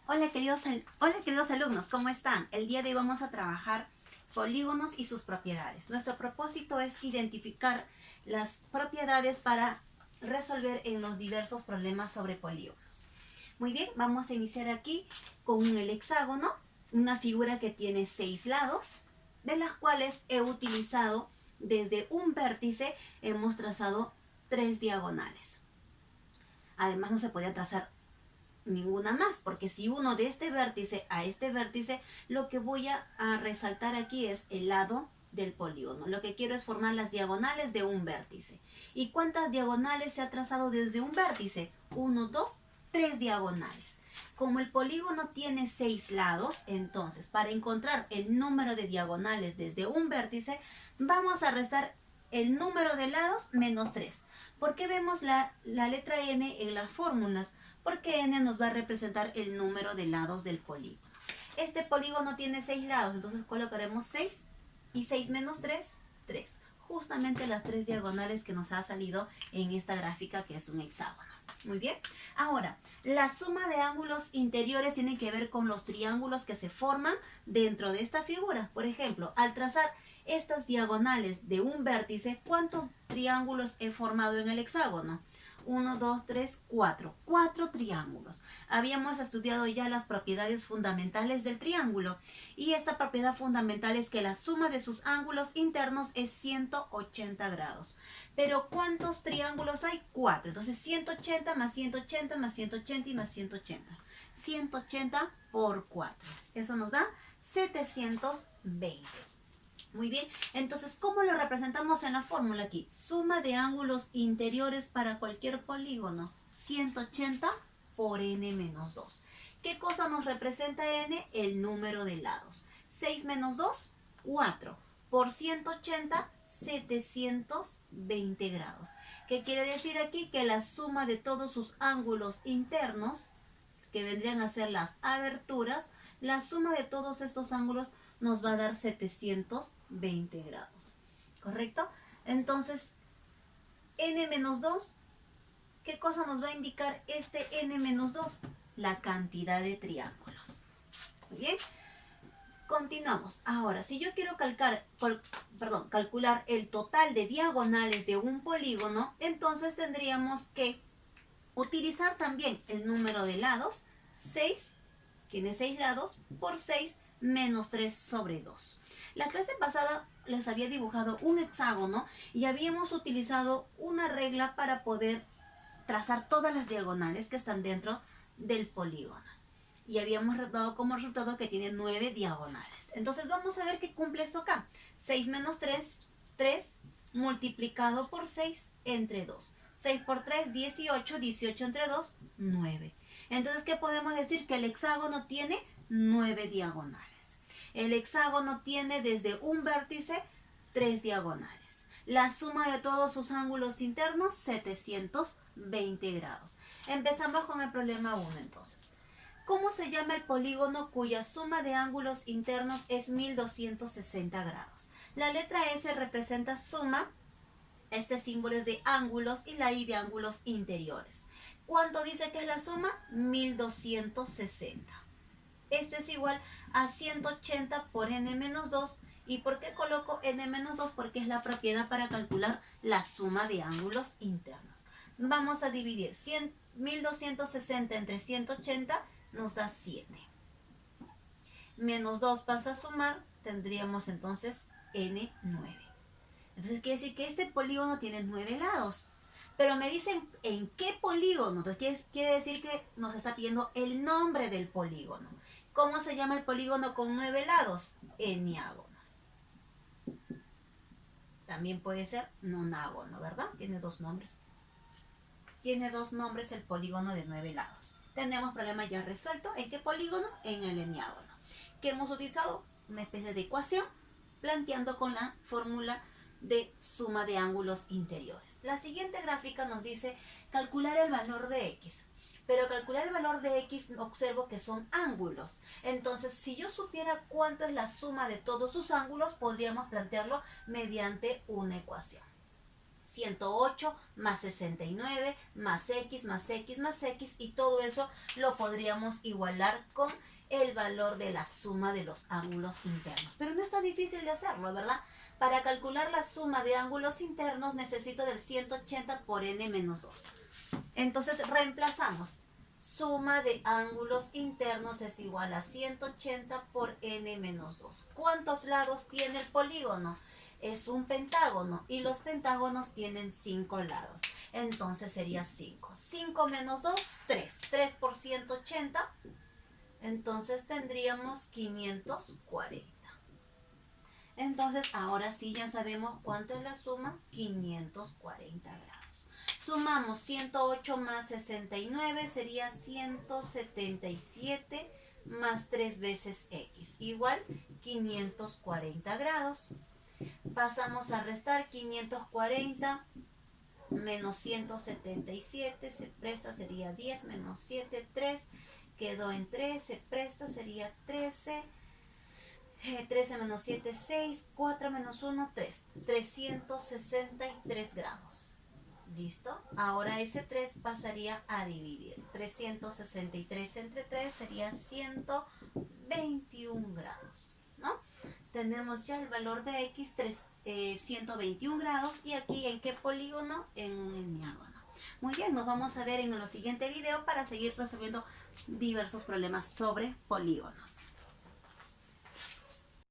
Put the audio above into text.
Hola queridos alumnos, ¿cómo están? El día de hoy vamos a trabajar polígonos y sus propiedades. Nuestro propósito es identificar las propiedades para resolver en los diversos problemas sobre polígonos. Muy bien, vamos a iniciar aquí con el hexágono, una figura que tiene 6 lados, de las cuales he utilizado desde un vértice, hemos trazado 3 diagonales. Además no se podía trazar ninguna más, porque si uno de este vértice a este vértice, lo que voy a resaltar aquí es el lado del polígono. Lo que quiero es formar las diagonales de un vértice. ¿Y cuántas diagonales se ha trazado desde un vértice? 1, 2, 3 diagonales. Como el polígono tiene 6 lados, entonces para encontrar el número de diagonales desde un vértice, vamos a restar el número de lados menos 3. ¿Por qué vemos la letra n en las fórmulas? Porque n nos va a representar el número de lados del polígono. Este polígono tiene 6 lados, entonces colocaremos 6 y 6 menos 3, 3. Justamente las 3 diagonales que nos ha salido en esta gráfica que es un hexágono. Muy bien. Ahora, la suma de ángulos interiores tiene que ver con los triángulos que se forman dentro de esta figura. Por ejemplo, al trazar estas diagonales de un vértice, ¿cuántos triángulos he formado en el hexágono? 1, 2, 3, 4. 4 triángulos. Habíamos estudiado ya las propiedades fundamentales del triángulo. Y esta propiedad fundamental es que la suma de sus ángulos internos es 180 grados. Pero ¿cuántos triángulos hay? 4. Entonces 180 más 180 más 180 y más 180. 180 por 4. Eso nos da 720. Muy bien, entonces, ¿cómo lo representamos en la fórmula aquí? Suma de ángulos interiores para cualquier polígono, 180 por n menos 2. ¿Qué cosa nos representa n? El número de lados. 6 menos 2, 4. Por 180, 720 grados. ¿Qué quiere decir aquí? Que la suma de todos sus ángulos internos, que vendrían a ser las aberturas, la suma de todos estos ángulos nos va a dar 720 grados. ¿Correcto? Entonces, n menos 2, ¿qué cosa nos va a indicar este n menos 2? La cantidad de triángulos. Muy bien. Continuamos. Ahora, si yo quiero calcular el total de diagonales de un polígono, entonces tendríamos que utilizar también el número de lados, 6, tiene 6 lados, por 6 menos 3 sobre 2. La clase pasada les había dibujado un hexágono y habíamos utilizado una regla para poder trazar todas las diagonales que están dentro del polígono. Y habíamos dado como resultado que tiene 9 diagonales. Entonces vamos a ver qué cumple esto acá. 6 menos 3, 3 multiplicado por 6 entre 2. 6 por 3, 18, 18 entre 2, 9. Entonces, ¿qué podemos decir? Que el hexágono tiene 9 diagonales. El hexágono tiene desde un vértice 3 diagonales. La suma de todos sus ángulos internos, 720 grados. Empezamos con el problema 1 entonces. ¿Cómo se llama el polígono cuya suma de ángulos internos es 1260 grados? La letra S representa suma. Este símbolo es de ángulos y la I de ángulos interiores. ¿Cuánto dice que es la suma? 1260. Esto es igual a 180 por n menos 2. ¿Y por qué coloco n menos 2? Porque es la propiedad para calcular la suma de ángulos internos. Vamos a dividir 1260 entre 180, nos da 7. Menos 2 pasa a sumar, tendríamos entonces n9. Entonces quiere decir que este polígono tiene 9 lados. Pero me dicen en qué polígono. Entonces quiere decir que nos está pidiendo el nombre del polígono. ¿Cómo se llama el polígono con 9 lados? Eniágono. También puede ser nonágono, ¿verdad? Tiene 2 nombres. Tiene 2 nombres el polígono de 9 lados. Tenemos problema ya resuelto. ¿En qué polígono? En el eniágono. ¿Qué hemos utilizado? Una especie de ecuación planteando con la fórmula de suma de ángulos interiores. La siguiente gráfica nos dice calcular el valor de x. Pero calcular el valor de x observo que son ángulos. Entonces, si yo supiera cuánto es la suma de todos sus ángulos, podríamos plantearlo mediante una ecuación. 108 más 69 más x más x más x, y todo eso lo podríamos igualar con el valor de la suma de los ángulos internos. Pero no está difícil de hacerlo, ¿verdad? Para calcular la suma de ángulos internos necesito del 180 por n menos 2. Entonces reemplazamos. Suma de ángulos internos es igual a 180 por n menos 2. ¿Cuántos lados tiene el polígono? Es un pentágono y los pentágonos tienen 5 lados. Entonces sería 5. 5 menos 2, 3. 3 por 180. Entonces tendríamos 540. Entonces ahora sí ya sabemos cuánto es la suma, 540 grados. Sumamos 108 más 69, sería 177 más 3 veces x, igual 540 grados. Pasamos a restar 540 menos 177, se presta, sería 10 menos 7, 3, quedó en 3, se presta, sería 13. 13 menos 7, 6, 4 menos 1, 3. 363 grados. ¿Listo? Ahora ese 3 pasaría a dividir. 363 entre 3 sería 121 grados, ¿no? Tenemos ya el valor de x, 121 grados. ¿Y aquí en qué polígono? En un hemiágono. Muy bien, nos vamos a ver en el siguiente video para seguir resolviendo diversos problemas sobre polígonos.